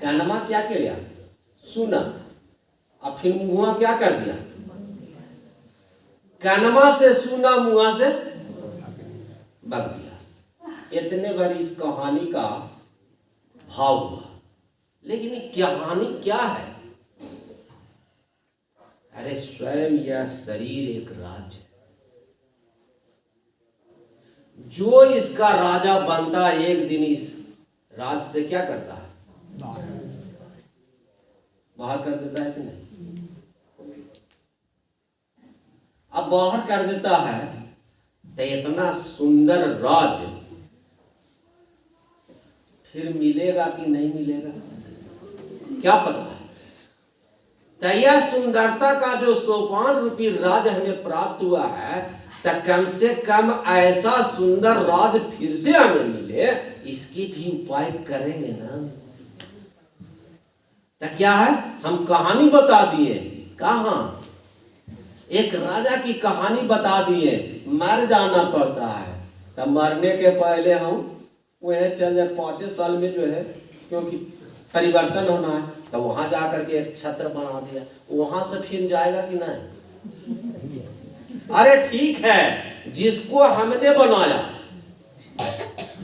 कानमा क्या किया? सुना। अब फिर मुआ क्या कर दिया? कानमा से सुना, मुआ से बक दिया। इतने बार इस कहानी का भाव हुआ, लेकिन ये कहानी क्या है? अरे स्वयं यह शरीर एक राज्य, जो इसका राजा बनता एक दिन इस राज से क्या करता है? बाहर कर देता है कि नहीं? अब बाहर कर देता है तो इतना सुंदर राज फिर मिलेगा कि नहीं मिलेगा क्या पता है। तो यह सुंदरता का जो सोपान रूपी राज हमें प्राप्त हुआ है, तो कम से कम ऐसा सुंदर राज फिर से हमें मिले, इसकी भी उपाय करेंगे ना। तो क्या है, हम कहानी बता दिए। कहाँ? एक राजा की कहानी बता दिए, मर जाना पड़ता है। तब मरने के पहले हम वह चल जाए 5 साल में जो है, क्योंकि परिवर्तन होना है, तो वहां जाकर के एक छत्र बना दिया, वहां से फिर जाएगा कि नहीं? अरे ठीक है, जिसको हमने बनाया,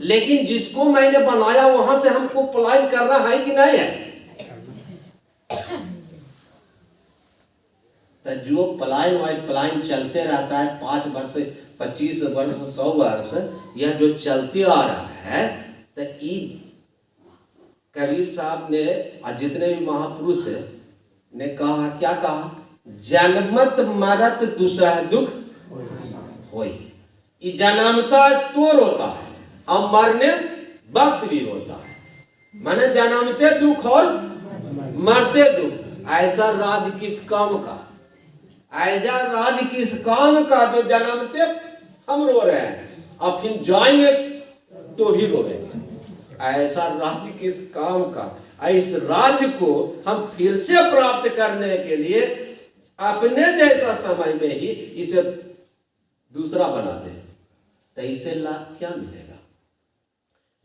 लेकिन जिसको मैंने बनाया वहां से हमको पलायन करना है कि नहीं है? तो जो पलायन चलते रहता है 5 वर्ष 25 वर्ष 100 वर्ष, यह जो चलते आ रहा है, तो कबीर साहब ने और जितने भी महापुरुष ने कहा, क्या कहा? जन्मत मरत दुसह दुख होई। जन्मता तो रोता है और मरने वक्त भी रोता है। माने जन्मते दुख और मरते दुख। ऐसा राज किस काम का? ऐसा राज किस काम का जो जन्मते हम रो रहे हैं और फिर जाएंगे तो भी रोएंगे? ऐसा राज किस काम का? इस राज को हम फिर से प्राप्त करने के लिए अपने जैसा समय में ही इसे दूसरा बना दे, तो इससे लाभ क्या मिलेगा?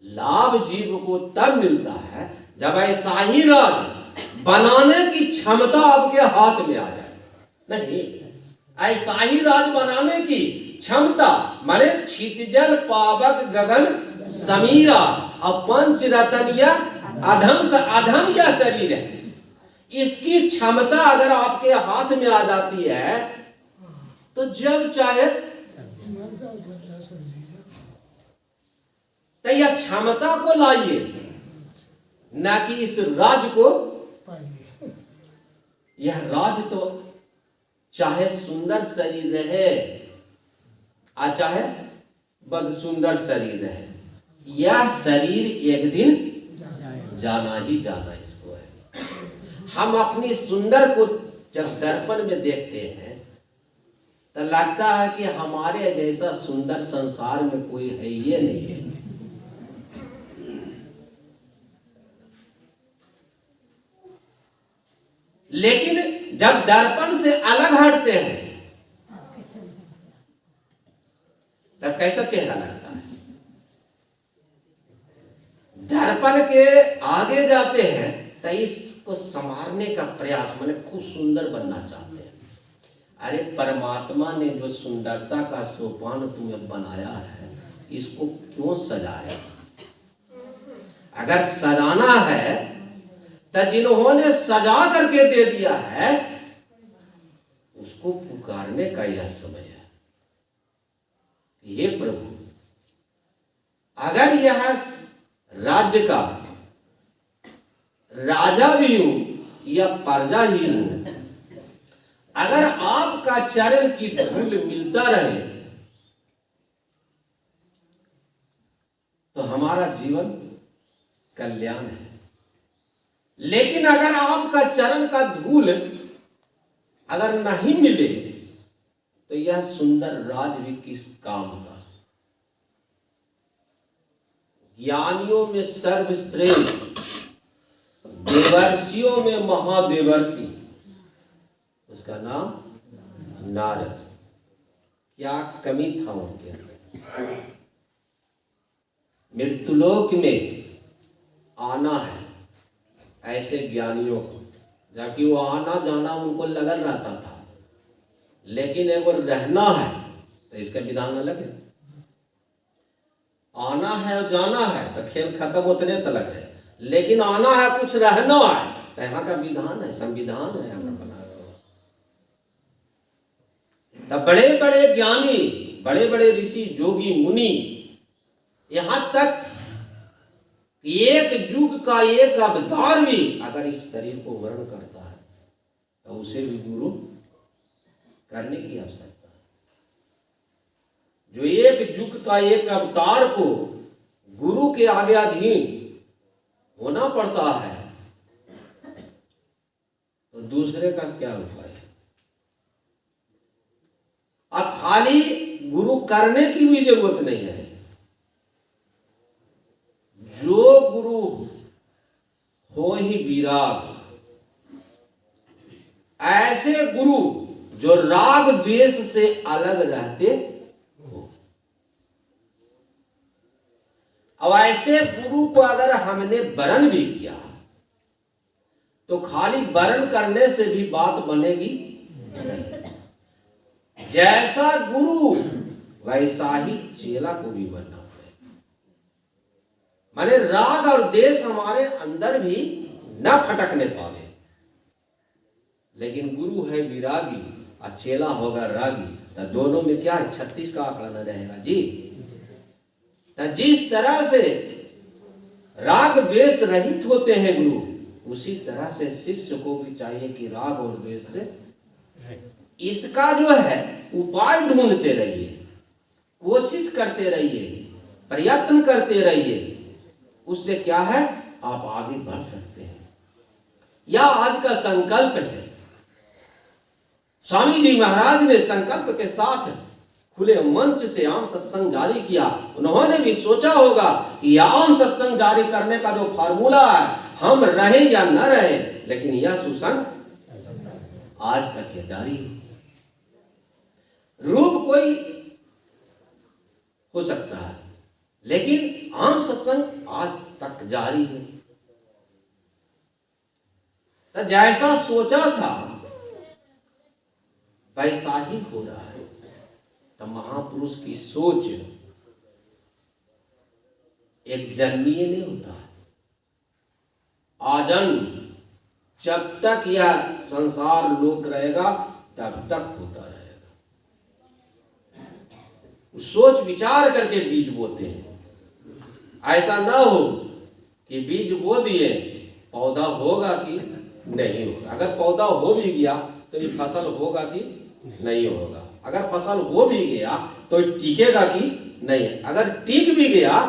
लाभ जीव को तब मिलता है जब ऐसा ही राज बनाने की क्षमता आपके हाथ में आ जाए। नहीं, ऐसा ही राज बनाने की क्षमता माने क्षितिजल पावक गगन समीरा और पंच रतन या अधम से अधम या शरीर है, इसकी क्षमता अगर आपके हाथ में आ जाती है तो जब चाहे तो यह क्षमता को लाइए, ना कि इस राज को। यह राज तो चाहे सुंदर शरीर रहे और चाहे बद सुंदर शरीर रहे, यह शरीर एक दिन जाना ही जाना इसको है। हम अपनी सुंदर को जब दर्पण में देखते हैं तो लगता है कि हमारे जैसा सुंदर संसार में कोई है ये नहीं है। लेकिन जब दर्पण से अलग हटते हैं तब कैसा चेहरा लगता है? दर्पण के आगे जाते हैं तो इसको संवारने का प्रयास, माने खूब सुंदर बनना चाहते हैं। अरे परमात्मा ने जो सुंदरता का सोपान तुम्हें बनाया है, इसको क्यों सजा रहे हो? अगर सजाना है तो जिन्होंने सजा करके दे दिया है उसको पुकारने का यह समय है। हे प्रभु, अगर यह राज्य का राजा भी हूं या प्रजा ही हूं, अगर आपका चरण की धूल मिलता रहे तो हमारा जीवन कल्याण है। लेकिन अगर आपका चरण का धूल अगर नहीं मिले तो यह सुंदर राज भी किस काम का? ज्ञानियों में सर्वश्रेष्ठ, देवर्षियों में महादेवर्षि, उसका नाम नारद। क्या कमी था उनके अंदर? मृत्युलोक में आना है, ऐसे ज्ञानियों को, जबकि वो आना जाना उनको लगन रहता था, लेकिन एक बार रहना है तो इसका विधान अलग है। आना है और जाना है तो खेल खत्म उतने तक है, लेकिन आना है कुछ रहना है तो यहाँ का विधान है, संविधान है यहाँ का बना हुआ। तब बड़े बड़े ज्ञानी, बड़े बड़े ऋषि, जोगी, मुनि, यहां तक एक युग का एक अवतार भी अगर इस शरीर को वर्ण करता है तो उसे भी गुरु करने की आवश्यकता है। जो एक युग का एक अवतार को गुरु के आगे अधीन होना पड़ता है तो दूसरे का क्या उपाय है? और खाली गुरु करने की भी जरूरत नहीं है। जो गुरु हो ही विराग, ऐसे गुरु जो राग द्वेष से अलग रहते हो। अब ऐसे गुरु को अगर हमने वरण भी किया तो खाली वरण करने से भी बात बनेगी नहीं। जैसा गुरु वैसा ही चेला को भी बनना पड़ेगा। माने राग और देश हमारे अंदर भी न फटकने पावे। लेकिन गुरु है विरागी और चेला होगा रागी, तो दोनों में क्या है? 36 का आंकड़ा न रहेगा जी। तो जिस तरह से राग द्वेष रहित होते हैं गुरु, उसी तरह से शिष्य को भी चाहिए कि राग और द्वेष से इसका जो है उपाय ढूंढते रहिए, कोशिश करते रहिए, प्रयत्न करते रहिए। उससे क्या है? आप आगे बढ़ सकते हैं। यह आज का संकल्प है। स्वामी जी महाराज ने संकल्प के साथ खुले मंच से आम सत्संग जारी किया। उन्होंने भी सोचा होगा कि आम सत्संग जारी करने का जो फार्मूला है, हम रहे या न रहे, लेकिन यह सुसंग आज तक ये जारी है। रूप कोई हो सकता है, लेकिन आम सत्संग आज तक जारी है। तो जैसा सोचा था वैसा ही हो रहा है। तो महापुरुष की सोच एक जन्मीय नहीं होता है, आजन्म। जब तक यह संसार लोक रहेगा तब तक होता रहेगा। सोच विचार करके बीज बोते हैं। ऐसा ना हो कि बीज बो दिए, पौधा होगा कि नहीं होगा। अगर पौधा हो भी गया तो ये फसल होगा कि नहीं होगा। अगर फसल हो भी गया तो टिकेगा कि नहीं। अगर टिक भी गया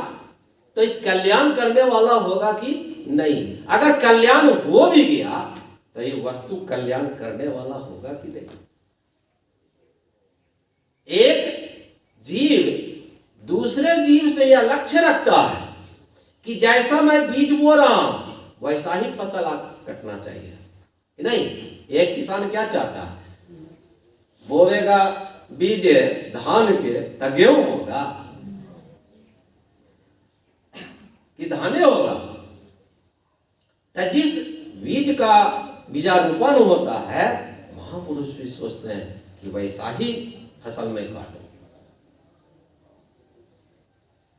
तो कल्याण करने वाला होगा कि नहीं। अगर कल्याण हो भी गया तो ये वस्तु कल्याण करने वाला होगा कि नहीं। एक जीव दूसरे जीव से यह लक्ष्य रखता है कि जैसा मैं बीज बो रहा हूं वैसा ही फसल कटना चाहिए, नहीं। एक किसान क्या चाहता है? बोवेगा बीज धान के तो गेहूं होगा कि धाने होगा। तो जिस बीज का बीजारोपण होता है, महापुरुष भी सोचते हैं कि वैसा ही फसल में काटो।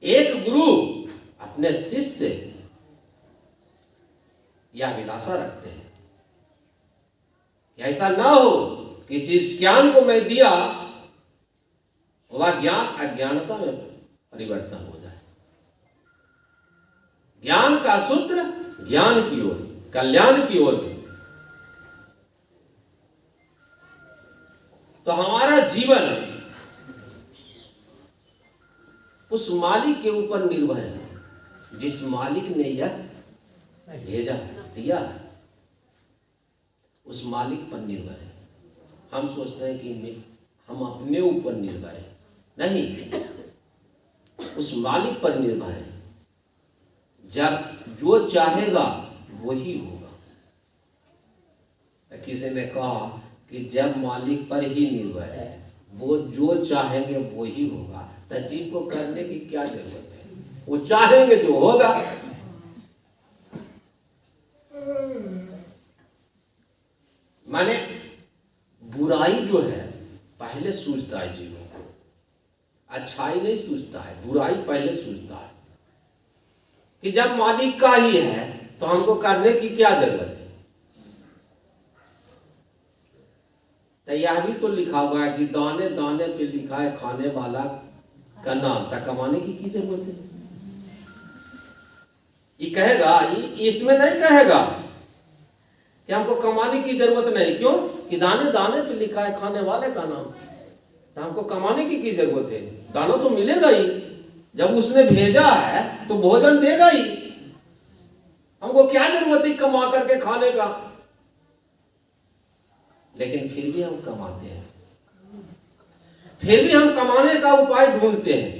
एक गुरु अपने शिष्य से यह अभिलाषा रखते हैं कि ऐसा ना हो कि जिस ज्ञान को मैं दिया वह ज्ञान अज्ञानता में परिवर्तन हो जाए। ज्ञान का सूत्र ज्ञान की ओर, कल्याण की ओर। तो हमारा जीवन उस मालिक के ऊपर निर्भर है जिस मालिक ने यह भेजा है, दिया है। उस मालिक पर निर्भर है। हम सोचते हैं कि हम अपने ऊपर निर्भर है, नहीं। उस मालिक पर निर्भर है। जब जो चाहेगा वही होगा। किसी ने कहा कि जब मालिक पर ही निर्भर है, वो जो चाहेंगे वही होगा, तो जीव को करने की क्या जरूरत है? वो चाहेंगे जो होगा। माने बुराई जो है पहले सूझता है जीवों को, अच्छाई नहीं सूझता है, बुराई पहले सूझता है कि जब मालिक का ही है तो हमको करने की क्या जरूरत है। तो यह भी तो लिखा हुआ है कि दाने दाने पे लिखा है खाने वाला का नाम, तक कमाने की जरूरत है। ये कहेगा, इसमें नहीं कहेगा कि हमको कमाने की जरूरत नहीं। क्यों? कि दाने दाने पे लिखा है खाने वाले का नाम, तो हमको कमाने की जरूरत है। दाना तो मिलेगा ही, जब उसने भेजा है तो भोजन देगा ही। हमको क्या जरूरत है कमा करके खाने का। लेकिन फिर भी हम कमाते हैं, फिर भी हम कमाने का उपाय ढूंढते हैं।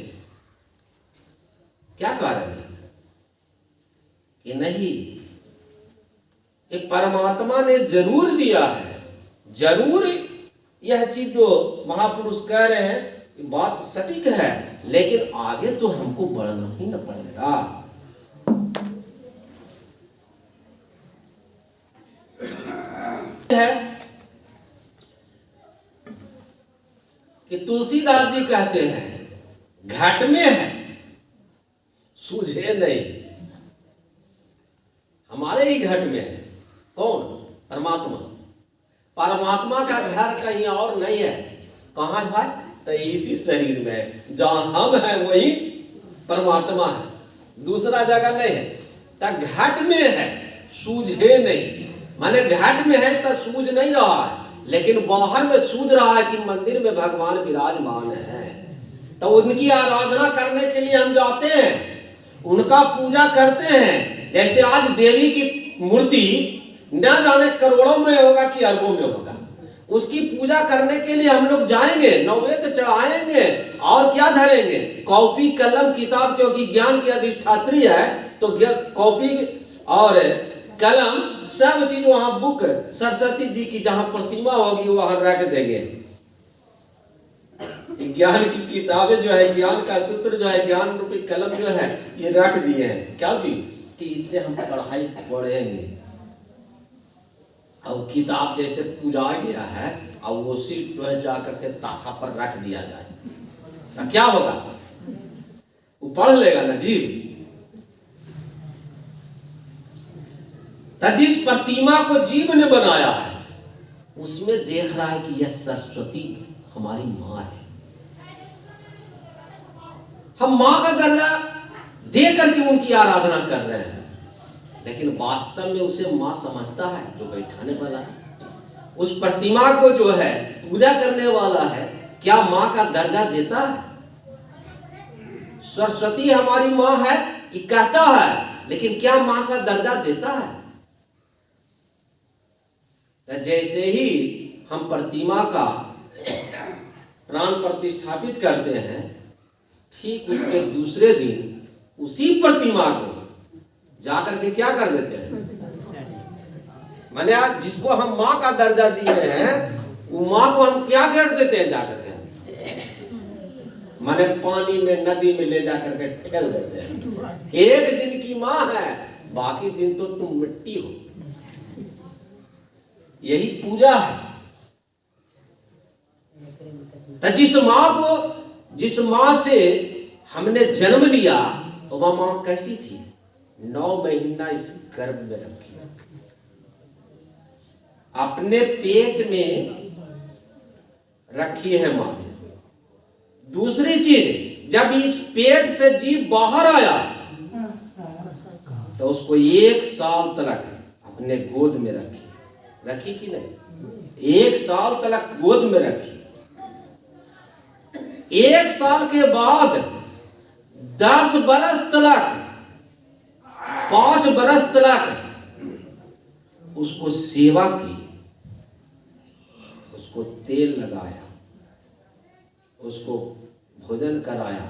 क्या कारण है कि नहीं, ये परमात्मा ने जरूर दिया है, जरूर यह चीज जो महापुरुष कह रहे हैं बात सटीक है, लेकिन आगे तो हमको बढ़ना ही न पड़ेगा। है कि तुलसीदास जी कहते हैं घट में है सूझे नहीं। हमारे ही घट में है। कौन? परमात्मा। परमात्मा का घर कहीं और नहीं है। कहाँ है? तो इसी शरीर में जहां हम हैं वही परमात्मा है, दूसरा जगह नहीं है। तो घट में है सूझे नहीं, माने घट में है तो सूझ नहीं रहा है, लेकिन बाहर में सूझ रहा है कि मंदिर में भगवान विराजमान है। तो उनकी आराधना करने के लिए हम जाते हैं, उनका पूजा करते हैं। जैसे आज देवी की मूर्ति न जाने करोड़ों में होगा कि अरबों में होगा, उसकी पूजा करने के लिए हम लोग जाएंगे, नैवेद्य चढ़ाएंगे और क्या धरेंगे? कॉपी कलम किताब, क्योंकि ज्ञान की अधिष्ठात्री है तो कॉपी और कलम सब चीज वहां बुक सरस्वती जी की जहां प्रतिमा होगी वहां रख देंगे। ज्ञान की किताबें जो है, ज्ञान का सूत्र जो है, ज्ञान रूपी कलम जो है ये रख दिए हैं। क्या भी कि इससे हम पढ़ाई पढ़ेंगे। अब किताब जैसे पूजा गया है, अब वो सीट जो है जाकर के ताखा पर रख दिया जाए तो क्या होगा? वो पढ़ लेगा ना जीव। जिस प्रतिमा को जीव ने बनाया है उसमें देख रहा है कि यह सरस्वती हमारी माँ है। हम माँ का दर्जा दे करके उनकी आराधना कर रहे हैं, लेकिन वास्तव में उसे माँ समझता है जो बैठाने वाला है। उस प्रतिमा को जो है पूजा करने वाला है, क्या माँ का दर्जा देता है? सरस्वती हमारी माँ है ये कहता है, लेकिन क्या माँ का दर्जा देता है? जैसे ही हम प्रतिमा का प्राण प्रतिष्ठापित करते हैं, ठीक उसके दूसरे दिन उसी प्रतिमा को जाकर के क्या कर देते हैं? माने आज जिसको हम माँ का दर्जा दिए हैं वो माँ को हम क्या कर देते हैं? जाकर के माने पानी में नदी में ले जाकर के ठेल देते हैं। एक दिन की माँ है, बाकी दिन तो तुम मिट्टी हो। यही पूजा है। जिस माँ से हमने जन्म लिया तो वह माँ कैसी थी? 9 महीना इस गर्भ में रखी, अपने पेट में रखी है माँ ने। दूसरी चीज, जब इस पेट से जीव बाहर आया तो उसको 1 साल तक अपने गोद में रखी कि नहीं? 1 साल तक गोद में रखी। 1 साल के बाद 10 बरस तक, 5 बरस तक उसको सेवा की, उसको तेल लगाया, उसको भोजन कराया,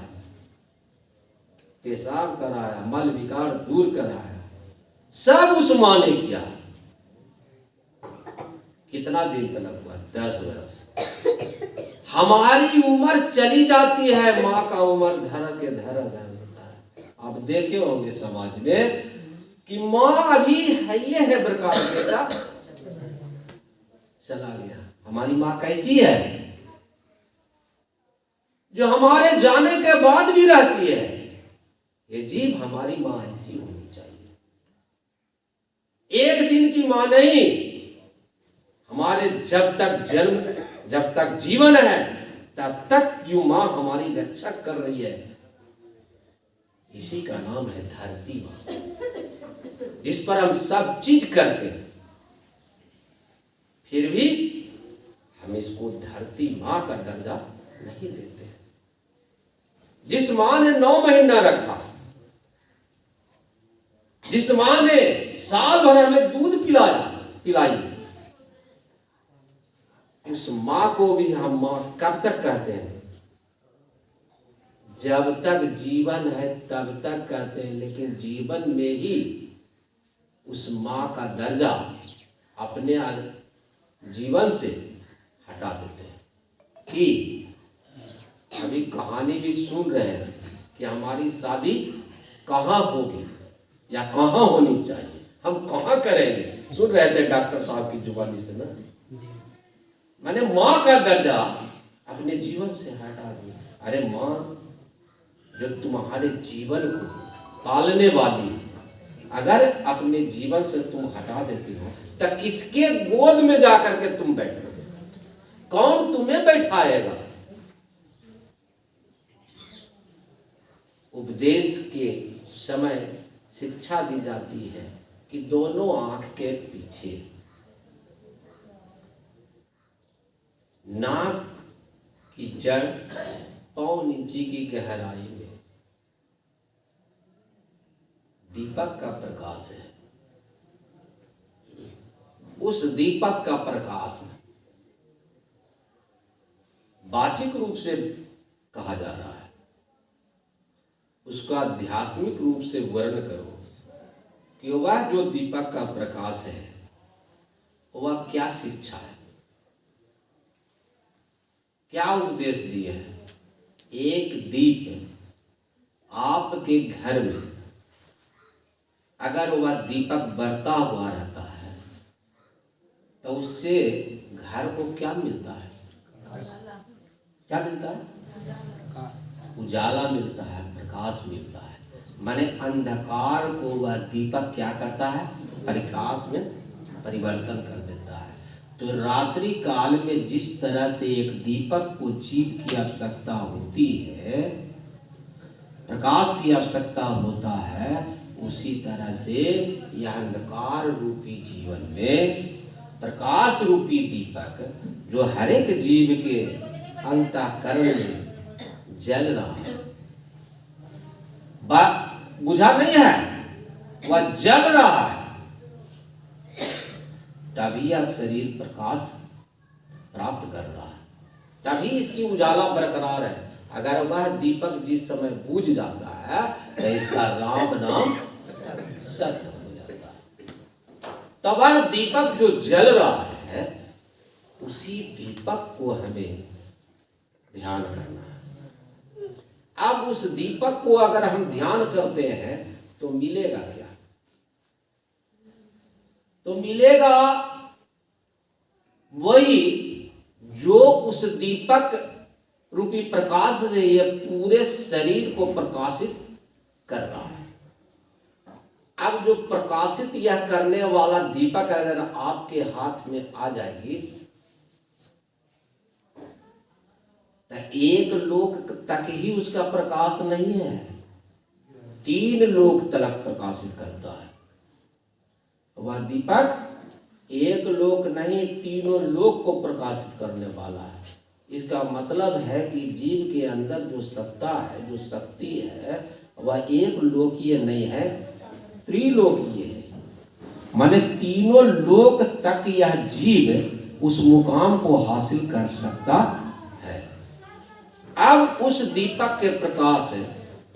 पेशाब कराया, मल विकार दूर कराया, सब उस माँ ने किया। कितना दिन तक हुआ? 10 बरस। हमारी उम्र चली जाती है, माँ का उम्र धर होता है। आप देखे होंगे समाज में कि माँ अभी है, ये है प्रकाश बेटा चला गया। हमारी माँ कैसी है? जो हमारे जाने के बाद भी रहती है। ये जीव हमारी माँ ऐसी होनी चाहिए। एक दिन की माँ नहीं, हमारे जब तक जन्म, जब तक जीवन है तब तक जो माँ हमारी रक्षा कर रही है, इसी का नाम है धरती माँ, जिस पर हम सब चीज करते हैं। फिर भी हम इसको धरती माँ का दर्जा नहीं देते। जिस माँ ने 9 महीना रखा, जिस माँ ने साल भर हमें दूध पिलाई, उस माँ को भी हम माँ कब तक कहते हैं? जब तक जीवन है तब तक कहते हैं, लेकिन जीवन में ही उस माँ का दर्जा अपने जीवन से हटा देते हैं। कि अभी कहानी भी सुन रहे हैं कि हमारी शादी कहाँ होगी या कहाँ होनी चाहिए, हम कहाँ करेंगे, सुन रहे थे डॉक्टर साहब की जुबानी से ना। मैंने माँ का दर्जा अपने जीवन से हटा दिया। अरे माँ, जो तुम्हारे जीवन को पालने वाली, अगर अपने जीवन से तुम हटा देती हो तो किसके गोद में जाकर के तुम बैठोगे? कौन तुम्हें बैठाएगा? उपदेश के समय शिक्षा दी जाती है कि दोनों आंख के पीछे, नाक की जड़ 5 इंच की गहराई में दीपक का प्रकाश है। उस दीपक का प्रकाश वाचिक रूप से कहा जा रहा है, उसका आध्यात्मिक रूप से वर्णन करो कि वह जो दीपक का प्रकाश है वह क्या शिक्षा है, क्या उपदेश दिए हैं। एक दीप आपके घर में अगर वह दीपक बरता हुआ रहता है तो उससे घर को क्या मिलता है? क्या मिलता है? उजाला मिलता है, प्रकाश मिलता है। माने अंधकार को वह दीपक क्या करता है? प्रकाश में परिवर्तन कर देता है। तो रात्रि काल में जिस तरह से एक दीपक को जीव की आवश्यकता होती है, प्रकाश की आवश्यकता होता है, उसी तरह से यह अंधकार रूपी जीवन में प्रकाश रूपी दीपक जो हर एक जीव के अंतःकरण में जल रहा है, बुझा नहीं है, वह जल रहा है, तभी यह शरीर प्रकाश प्राप्त कर रहा है, तभी इसकी उजाला बरकरार है। अगर वह दीपक जिस समय बुझ जाता है तो इसका राम नाम सत्य हो जाता है। तो वह दीपक जो जल रहा है, उसी दीपक को हमें ध्यान करना है। अब उस दीपक को अगर हम ध्यान करते हैं तो मिलेगा क्या? तो मिलेगा वही जो उस दीपक रूपी प्रकाश से ये पूरे शरीर को प्रकाशित कर रहा है। अब जो प्रकाशित यह करने वाला दीपक अगर आपके हाथ में आ जाएगी तो एक लोक तक ही उसका प्रकाश नहीं है, 3 लोक तक प्रकाशित करता है। वह दीपक एक लोक नहीं, 3 लोक को प्रकाशित करने वाला है। इसका मतलब है कि जीव के अंदर जो सत्ता है, जो शक्ति है, वह एक लोकीय नहीं है, त्रिलोकीय है। माने 3 लोक तक यह जीव उस मुकाम को हासिल कर सकता है। अब उस दीपक के प्रकाश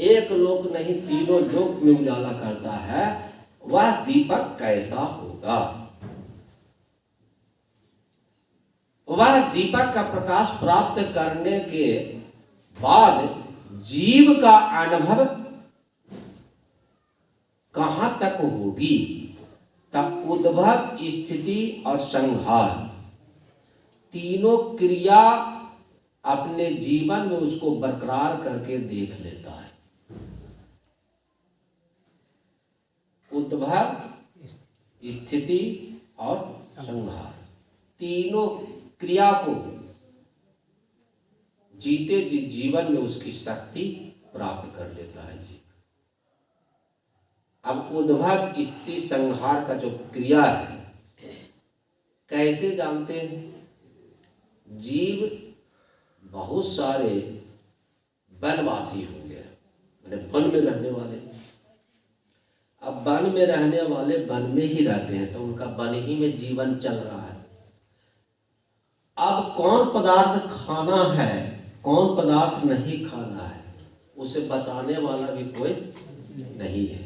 एक लोक नहीं, 3 लोक में उजाला करता है। वह दीपक कैसा होगा? वह दीपक का प्रकाश प्राप्त करने के बाद जीव का अनुभव कहां तक होगी, तब उद्भव, स्थिति और संहार तीनों क्रिया अपने जीवन में उसको बरकरार करके देख लेता है। उद्भव, स्थिति और संहार तीनों क्रिया को जीते जी जीवन में उसकी शक्ति प्राप्त कर लेता है जी। अब उद्भव, स्थिति, संहार का जो क्रिया है कैसे जानते हैं? जीव बहुत सारे वनवासी होंगे, मैंने वन में रहने वाले। अब वन में रहने वाले वन में ही रहते हैं तो उनका वन ही में जीवन चल रहा है। अब कौन पदार्थ खाना है, कौन पदार्थ नहीं खाना है, उसे बताने वाला भी कोई नहीं है।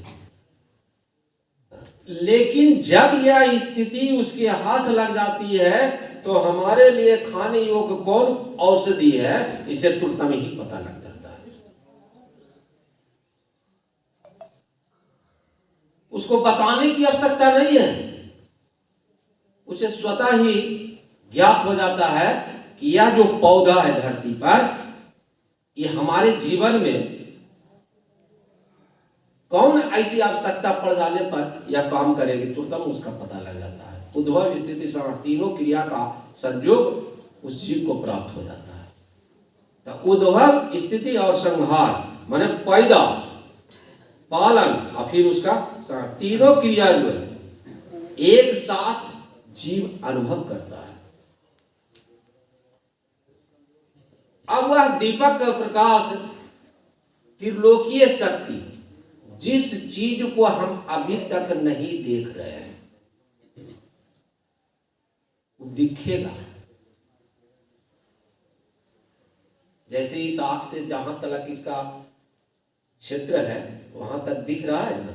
लेकिन जब यह स्थिति उसके हाथ लग जाती है तो हमारे लिए खाने योग्य कौन औषधि है, इसे तुरंत में ही पता लग जाता है। उसको बताने की आवश्यकता नहीं है, उसे स्वतः ही ज्ञात हो जाता है कि यह जो पौधा है धरती पर, ये हमारे जीवन में कौन ऐसी आवश्यकता पड़ जाने पर यह काम करेगी, तुरंत उसका पता लग जाता है। उद्भव, स्थिति, संहार तीनों क्रिया का संयोग उस जीव को प्राप्त हो जाता है। तो उद्भव, स्थिति और संहार माने पैदा, पालन और फिर उसका संहार, तीनों क्रिया जो है एक साथ जीव अनुभव करता है। अब वह दीपक का प्रकाश, त्रिलोकीय शक्ति, जिस चीज को हम अभी तक नहीं देख रहे हैं वो दिखेगा। जैसे इस आंख से जहां तक इसका क्षेत्र है वहां तक दिख रहा है ना।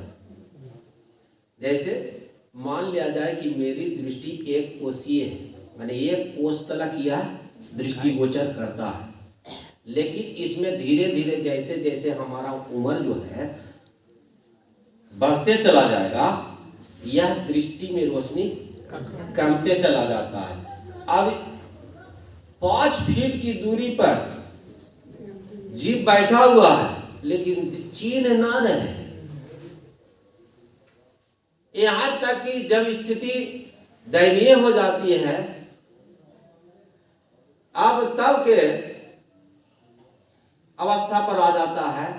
जैसे मान लिया जाए कि मेरी दृष्टि एक कोशीय है, मैंने एक कोश तलक यह दृष्टि गोचर करता है, लेकिन इसमें धीरे धीरे जैसे जैसे हमारा उम्र जो है बढ़ते चला जाएगा, यह दृष्टि में रोशनी कमते चला जाता है। अब 5 फीट की दूरी पर जीव बैठा हुआ है लेकिन चीन ना रहे। यहां तक कि जब स्थिति दयनीय हो जाती है, अब तब के अवस्था पर आ जाता है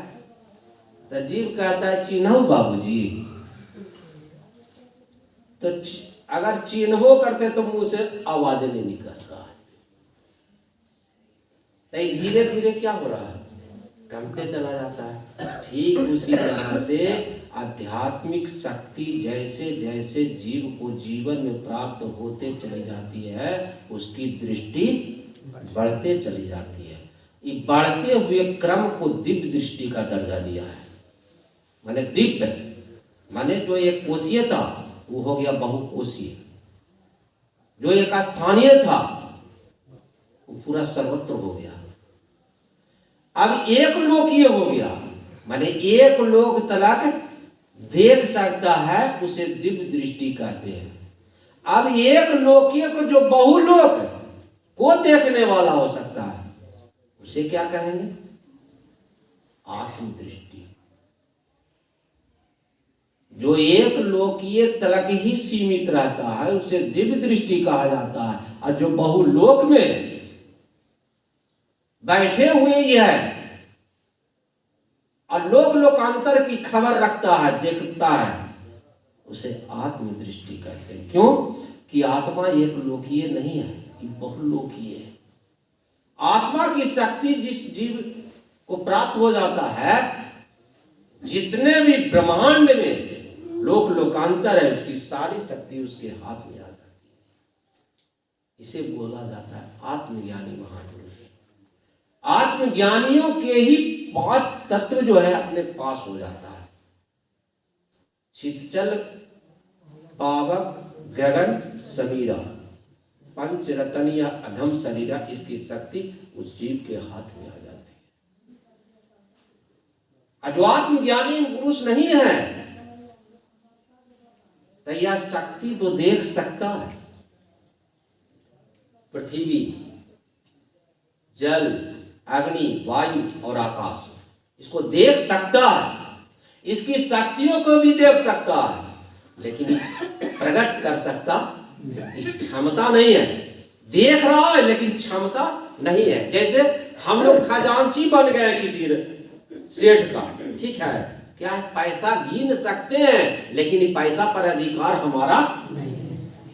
तो जीव कहता है चिन्हो बाबूजी, तो अगर चिन्हो करते तो मुंह से आवाज नहीं निकलता है। तो धीरे धीरे क्या हो रहा है, कमते चला जाता है। ठीक उसी तरह से आध्यात्मिक शक्ति जैसे जैसे जीव को जीवन में प्राप्त होते चली जाती है, उसकी दृष्टि बढ़ते चली जाती है। ये बढ़ते हुए क्रम को दिव्य दृष्टि का दर्जा दिया है। माने दिव्य माने जो एक कोशीय था वो हो गया बहुकोशीय, जो एक स्थानीय था वो पूरा सर्वत्र हो गया। अब एक लोकीय हो गया, माने एक लोक तलक देख सकता है, उसे दिव्य दृष्टि कहते हैं। अब एक लोकीय को जो बहुलोक को देखने वाला हो सकता है उसे क्या कहेंगे, आत्मदृष्टि। जो एक लोकीय तलक ही सीमित रहता है उसे दिव्य दृष्टि कहा जाता है, और जो बहुलोक में बैठे हुए ही है और लोक लोकांतर की खबर रखता है, देखता है, उसे आत्मदृष्टि कहते हैं। क्यों कि आत्मा एक लोकीय नहीं है, बहुलोकीय है। आत्मा की शक्ति जिस जीव को प्राप्त हो जाता है, जितने भी ब्रह्मांड में लोक लोकांतर है, उसकी सारी शक्ति उसके हाथ में आ जाती है। इसे बोला जाता है आत्मज्ञानी महापुरुष। आत्मज्ञानियों के ही 5 तत्व जो है अपने पास हो जाता है। शीतचल, पावक, गगन, समीरा, पंच रतन या अधम शरीरा, इसकी शक्ति उस जीव के हाथ में आ जाती है। जो आत्मज्ञानी पुरुष नहीं है तो यह शक्ति तो देख सकता है, पृथ्वी, जल, अग्नि, वायु और आकाश, इसको देख सकता है, इसकी शक्तियों को भी देख सकता है, लेकिन प्रकट कर सकता इस क्षमता नहीं है। देख रहा है लेकिन क्षमता नहीं है। जैसे हम लोग खजांची बन गए किसी सेठ का, ठीक है, क्या है, पैसा गिन सकते हैं लेकिन ये पैसा पर अधिकार हमारा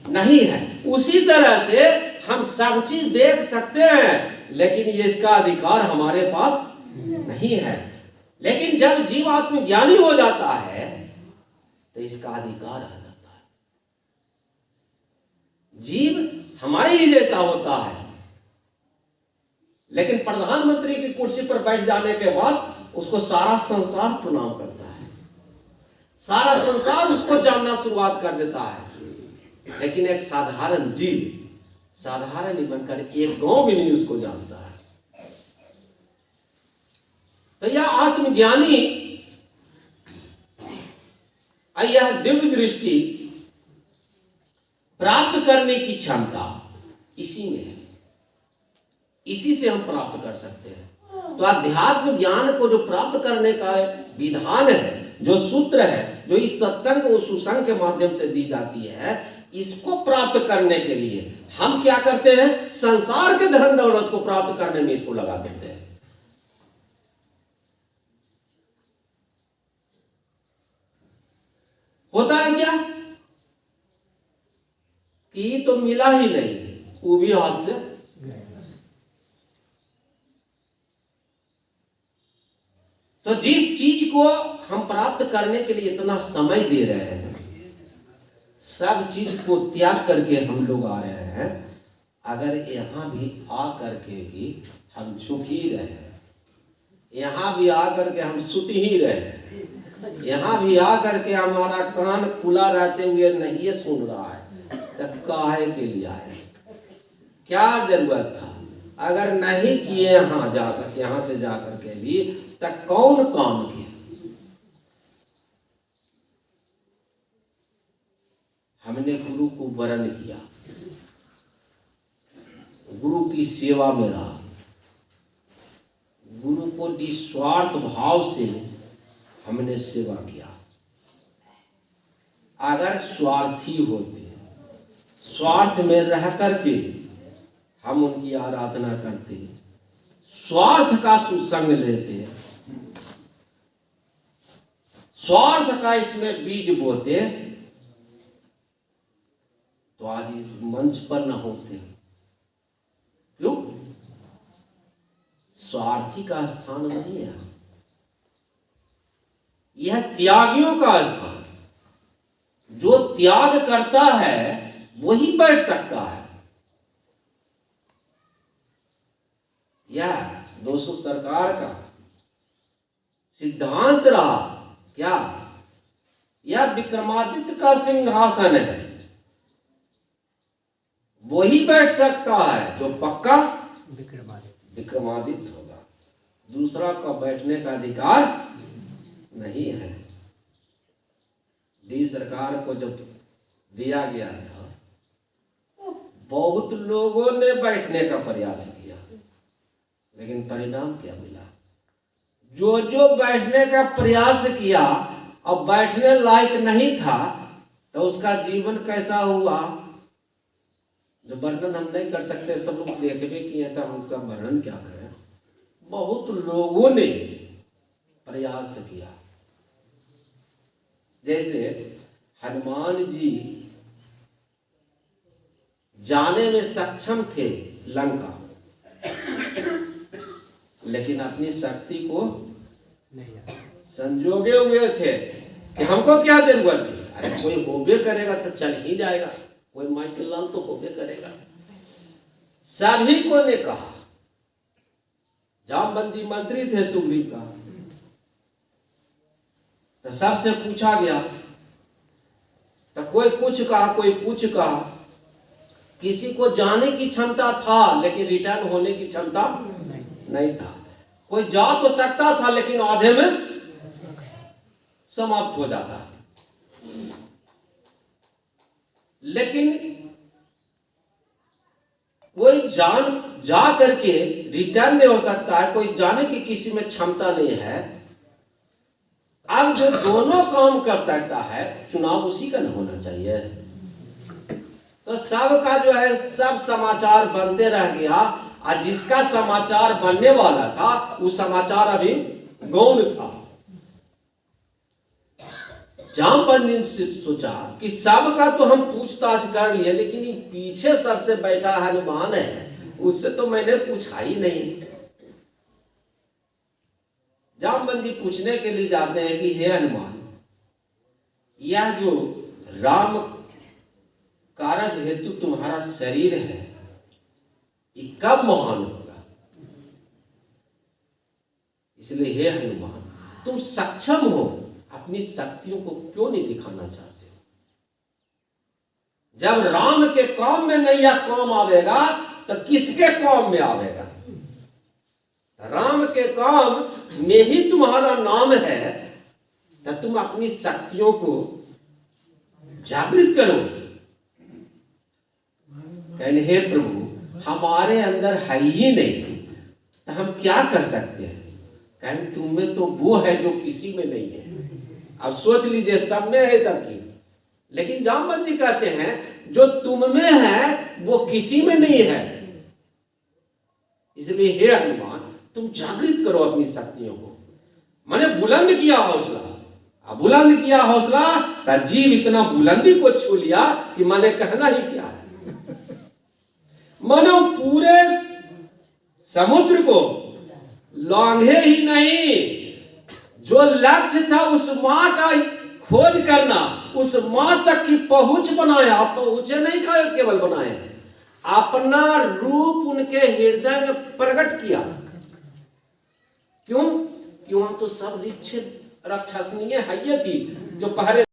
नहीं है। उसी तरह से हम सब चीज देख सकते हैं लेकिन ये इसका अधिकार हमारे पास नहीं है। लेकिन जब जीव आत्मज्ञानी हो जाता है तो इसका अधिकार आ जाता है। जीव हमारे ही जैसा होता है, लेकिन प्रधानमंत्री की कुर्सी पर बैठ जाने के बाद उसको सारा संसार प्रणाम करता है, सारा संसार उसको जानना शुरुआत कर देता है। लेकिन एक साधारण जीव, साधारण ही बनकर एक गांव भी नहीं उसको जानता है। तो यह आत्मज्ञानी, यह दिव्य दृष्टि प्राप्त करने की क्षमता इसी में है, इसी से हम प्राप्त कर सकते हैं। तो अध्यात्म ज्ञान को जो प्राप्त करने का विधान है, जो सूत्र है, जो इस सत्संग और सुसंग के माध्यम से दी जाती है, इसको प्राप्त करने के लिए हम क्या करते हैं, संसार के धन दौलत को प्राप्त करने में इसको लगा देते हैं। होता है क्या कि तो मिला ही नहीं, वो भी हाथ से तो जिस चीज को हम प्राप्त करने के लिए इतना समय दे रहे हैं, सब चीज को त्याग करके हम लोग आ रहे हैं, अगर यहाँ भी आ करके भी हम सुख ही रहे, यहाँ भी आ करके हम सुत ही रहे, यहाँ भी आ करके हमारा कान खुला रहते हुए नहीं सुन रहा है, तब काहे के लिए आए, क्या जरूरत था? अगर नहीं किए यहाँ जाकर, यहाँ से जाकर के भी, तब कौन काम किया? हमने गुरु को वरण किया, गुरु की सेवा में रहा, गुरु को निस्वार्थ भाव से हमने सेवा किया। अगर स्वार्थी होते, स्वार्थ में रह करके हम उनकी आराधना करते, स्वार्थ का सुसंग लेते, स्वार्थ का इसमें बीज बोते, तो आज मंच पर न होते। क्यों? स्वार्थी का स्थान नहीं है, यह त्यागियों का स्थान। जो त्याग करता है वही बैठ सकता है। यह दोस्तों सरकार का सिद्धांत रहा क्या? यह विक्रमादित्य का सिंहासन है, वही बैठ सकता है जो पक्का विक्रमादित्य होगा, दूसरा का बैठने का अधिकार नहीं है। डी सरकार को जब दिया गया था, बहुत लोगों ने बैठने का प्रयास किया, लेकिन परिणाम क्या मिला? जो जो बैठने का प्रयास किया अब बैठने लायक नहीं था, तो उसका जीवन कैसा हुआ, जो वर्णन हम नहीं कर सकते, सब लोग देख भी किए था, हम उसका वर्णन क्या करें। बहुत लोगों ने प्रयास किया, जैसे हनुमान जी जाने में सक्षम थे लंका, लेकिन अपनी शक्ति को संजोगे हुए थे कि हमको क्या जरूरत है, अरे कोई होबे करेगा तो चल ही जाएगा, कोई माइकल लाल तो होबे करेगा। सभी को ने कहा, जामवंती मंत्री थे सुग्रीव का, तो सबसे पूछा गया, तो कोई कुछ कहा, कोई कुछ कहा, किसी को जाने की क्षमता था लेकिन रिटर्न होने की क्षमता नहीं था। कोई जा तो सकता था लेकिन आधे में समाप्त हो जाता। लेकिन कोई जा करके रिटर्न नहीं हो सकता है, कोई जाने की किसी में क्षमता नहीं है। अब जो दोनों काम कर सकता है, चुनाव उसी का न होना चाहिए। तो सबका जो है सब समाचार बनते रह गया, और जिसका समाचार बनने वाला था वो समाचार अभी गौण था। जामवंत ने सोचा कि सबका तो हम पूछताछ कर लिए, लेकिन ये पीछे सबसे बैठा हनुमान है, उससे तो मैंने पूछा ही नहीं। जामवंत जी पूछने के लिए जाते हैं कि हे हनुमान, यह जो राम कारज हेतु तुम्हारा शरीर है, ये कब महान होगा? इसलिए हे हनुमान, तुम सक्षम हो, अपनी शक्तियों को क्यों नहीं दिखाना चाहते? जब राम के काम में नहीं यह काम आवेगा तो किसके काम में आवेगा? राम के काम में ही तुम्हारा नाम है, तो तुम अपनी शक्तियों को जागृत करो। कहने हे प्रभु, हमारे अंदर है ही नहीं, तो हम क्या कर सकते हैं? कहने तुम में तो वो है जो किसी में नहीं है। अब सोच लीजिए, सब में है सबकी, लेकिन जामवंत जी कहते हैं जो तुम में है वो किसी में नहीं है। इसलिए हे हनुमान, तुम जागृत करो अपनी शक्तियों को। मैंने बुलंद किया हौसला, अब बुलंद किया हौसला तो जीव इतना बुलंदी को छू लिया कि मैंने कहना ही क्या है। मानो पूरे समुद्र को लांघे ही नहीं, जो लक्ष्य था उस मां का खोज करना, उस मां तक की पहुंच बनाया। पहुंचे नहीं का केवल बनाए, अपना रूप उनके हृदय में प्रकट किया। क्यों? क्यों? तो सब रिक्ष राक्षसनीय है थी जो पहले